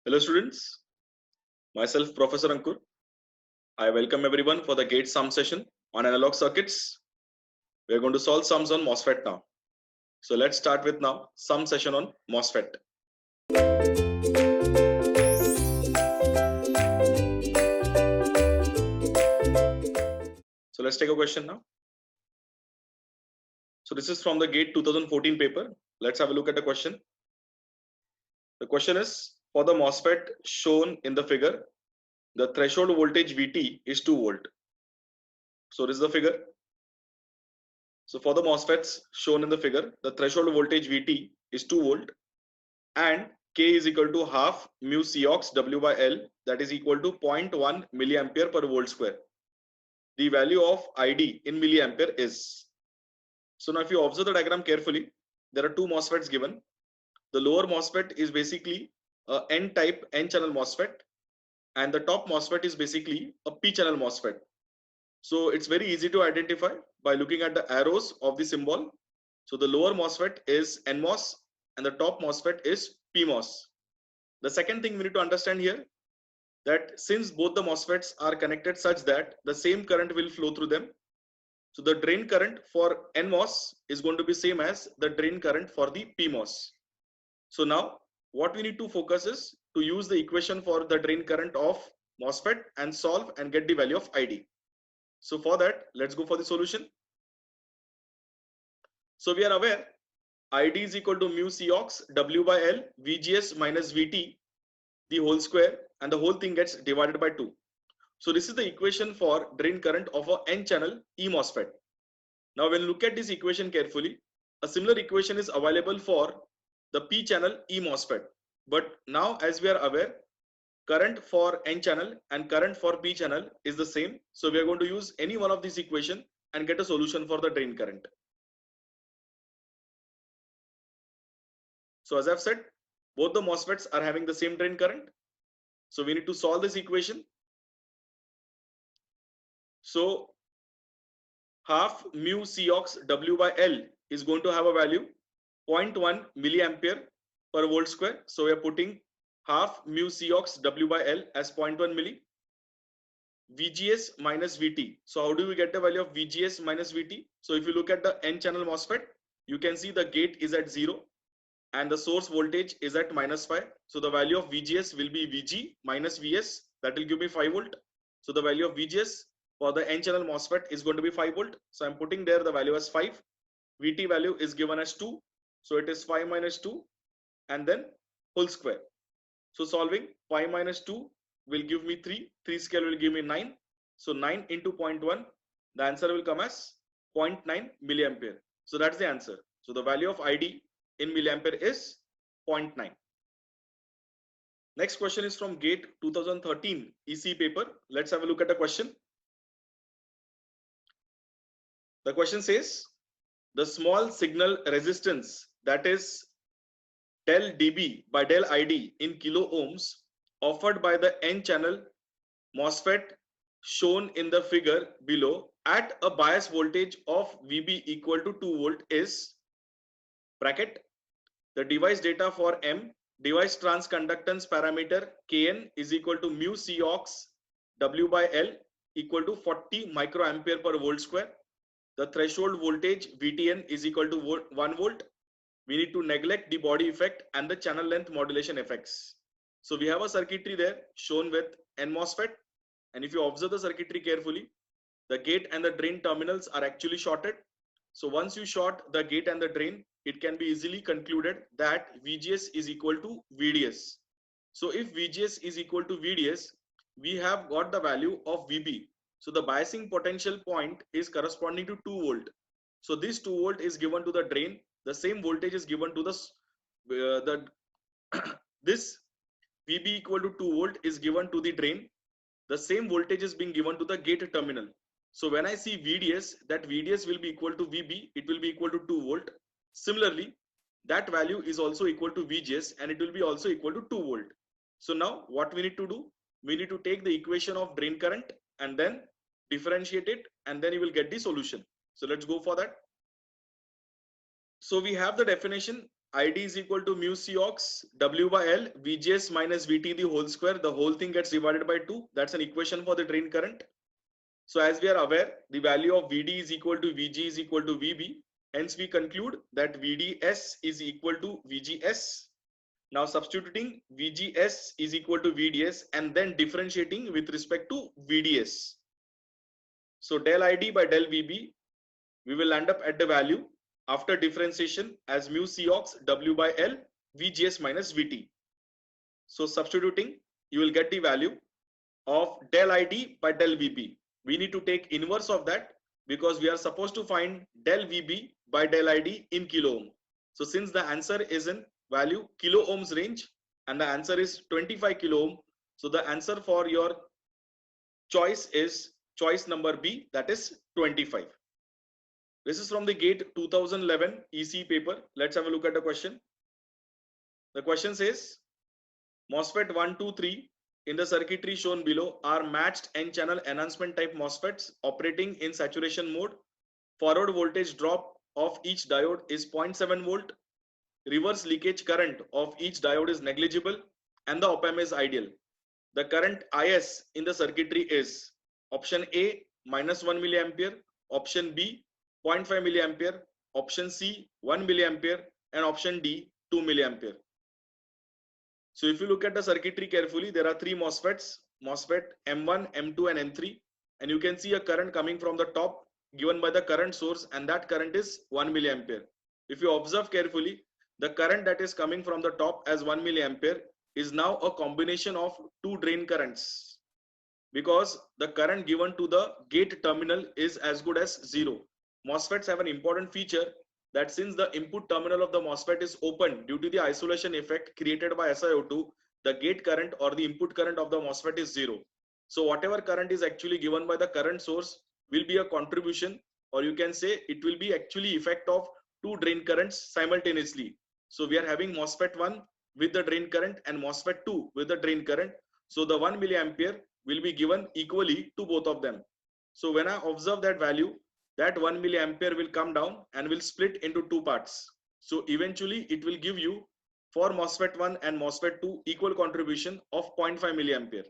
Hello students, myself Professor Ankur. I welcome everyone for the GATE sum session on analog circuits. We are going to solve sums on MOSFET now. So let's start with now sum session on MOSFET. So let's take a question now. So this is from the GATE 2014 paper. Let's have a look at the question. The question is, for the MOSFET shown in the figure, the threshold voltage VT is 2 volt. So this is the figure. So for the MOSFETs shown in the figure, the threshold voltage VT is 2 volt and K is equal to half mu Cox W by L, that is equal to 0.1 milliampere per volt square. The value of ID in milliampere is. So now if you observe the diagram carefully, there are two MOSFETs given. The lower MOSFET is basically a N-type N-channel MOSFET and the top MOSFET is basically a P-channel MOSFET. So it's very easy to identify by looking at the arrows of the symbol. So the lower MOSFET is NMOS and the top MOSFET is PMOS. The second thing we need to understand here, that since both the MOSFETs are connected such that the same current will flow through them, so the drain current for NMOS is going to be same as the drain current for the PMOS. So now what we need to focus is to use the equation for the drain current of MOSFET and solve and get the value of ID. So for that, let's go for the solution. So we are aware ID is equal to mu Cox W by L VGS minus VT the whole square, and the whole thing gets divided by 2. So this is the equation for drain current of a N-channel E-MOSFET. Now when you look at this equation carefully, a similar equation is available for the P-channel E-MOSFET. But now as we are aware, current for N-channel and current for P-channel is the same. So we are going to use any one of these equations and get a solution for the drain current. So as I've said, both the MOSFETs are having the same drain current. So we need to solve this equation. So half mu Cox W by L is going to have a value 0.1 milliampere per volt square. So we are putting half mu Cox W by L as 0.1 milli. VGS minus VT. So how do we get the value of VGS minus VT? So if you look at the N-channel MOSFET, you can see the gate is at 0 and the source voltage is at -5. So the value of VGS will be VG minus VS, that will give me 5 volt. So the value of VGS for the N-channel MOSFET is going to be 5 volt. So I'm putting there the value as 5. VT value is given as 2. So it is 5 minus 2 and then whole square. So solving 5 minus 2 will give me 3. 3 square will give me 9. So 9 into 0.1, the answer will come as 0.9 milliampere. So that's the answer. So the value of ID in milliampere is 0.9. Next question is from GATE 2013 EC paper. Let's have a look at the question. The question says, the small signal resistance, that is del dB by del ID in kilo ohms, offered by the N-channel MOSFET shown in the figure below at a bias voltage of VB equal to 2 volt is bracket. The device data for M, device transconductance parameter Kn is equal to mu Cox W by L equal to 40 microampere per volt square. The threshold voltage VTN is equal to 1 volt. We need to neglect the body effect and the channel length modulation effects. So we have a circuitry there shown with N MOSFET, and if you observe the circuitry carefully, the gate and the drain terminals are actually shorted. So once you short the gate and the drain, it can be easily concluded that VGS is equal to VDS. So if VGS is equal to VDS, we have got the value of VB. So the biasing potential point is corresponding to 2 volt. So this 2 volt is given to the drain. The same voltage is given to this VB equal to 2 volt is given to the drain. The same voltage is being given to the gate terminal. So when I see VDS, that VDS will be equal to VB, it will be equal to 2 volt. Similarly, that value is also equal to VGS and it will be also equal to 2 volt. So now what we need to do? We need to take the equation of drain current and then differentiate it, and then you will get the solution. So let's go for that. So we have the definition ID is equal to mu Cox W by L VGS minus VT the whole square. The whole thing gets divided by 2. That's an equation for the drain current. So as we are aware, the value of VD is equal to VG is equal to VB. Hence we conclude that VDS is equal to VGS. Now substituting VGS is equal to VDS and then differentiating with respect to VDS. So del ID by del VB, we will end up at the value after differentiation as mu Cox W by L VGS minus VT. So substituting, you will get the value of del ID by del VB. We need to take inverse of that because we are supposed to find del VB by del ID in kilo ohm. So since the answer is in value kilo ohms range and the answer is 25 kilo ohm, so the answer for your choice is choice number B, that is 25. This is from the GATE 2011 EC paper. Let's have a look at the question. The question says MOSFET 1, 2, 3 in the circuitry shown below are matched N-channel enhancement type MOSFETs operating in saturation mode. Forward voltage drop of each diode is 0.7 volt. Reverse leakage current of each diode is negligible and the op-amp is ideal. The current IS in the circuitry is option A minus 1 milliampere, option B 0.5 milliampere, option C 1 milliampere and option D 2 milliampere. So if you look at the circuitry carefully, there are three MOSFETs, MOSFET M1, M2 and M3, and you can see a current coming from the top given by the current source, and that current is 1 milliampere. If you observe carefully, the current that is coming from the top as 1 milliampere is now a combination of two drain currents because the current given to the gate terminal is as good as 0. MOSFETs have an important feature that since the input terminal of the MOSFET is open due to the isolation effect created by SiO2, the gate current or the input current of the MOSFET is 0. So whatever current is actually given by the current source will be a contribution, or you can say it will be actually effect of two drain currents simultaneously. So we are having MOSFET 1 with the drain current and MOSFET 2 with the drain current. So the 1 milliampere will be given equally to both of them. So when I observe that value, that 1 milliampere will come down and will split into two parts. So eventually it will give you for MOSFET 1 and MOSFET 2 equal contribution of 0.5 milliampere.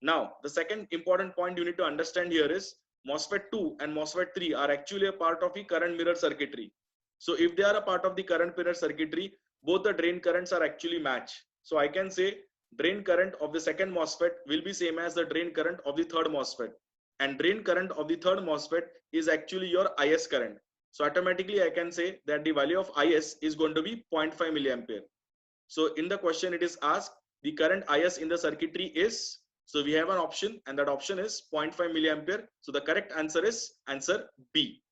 Now, the second important point you need to understand here is MOSFET 2 and MOSFET 3 are actually a part of the current mirror circuitry. So if they are a part of the current mirror circuitry, both the drain currents are actually matched. So I can say drain current of the second MOSFET will be same as the drain current of the third MOSFET. And drain current of the third MOSFET is actually your IS current. So automatically I can say that the value of IS is going to be 0.5 milliampere. So in the question it is asked the current IS in the circuitry is, so we have an option and that option is 0.5 milliampere. So the correct answer is answer B.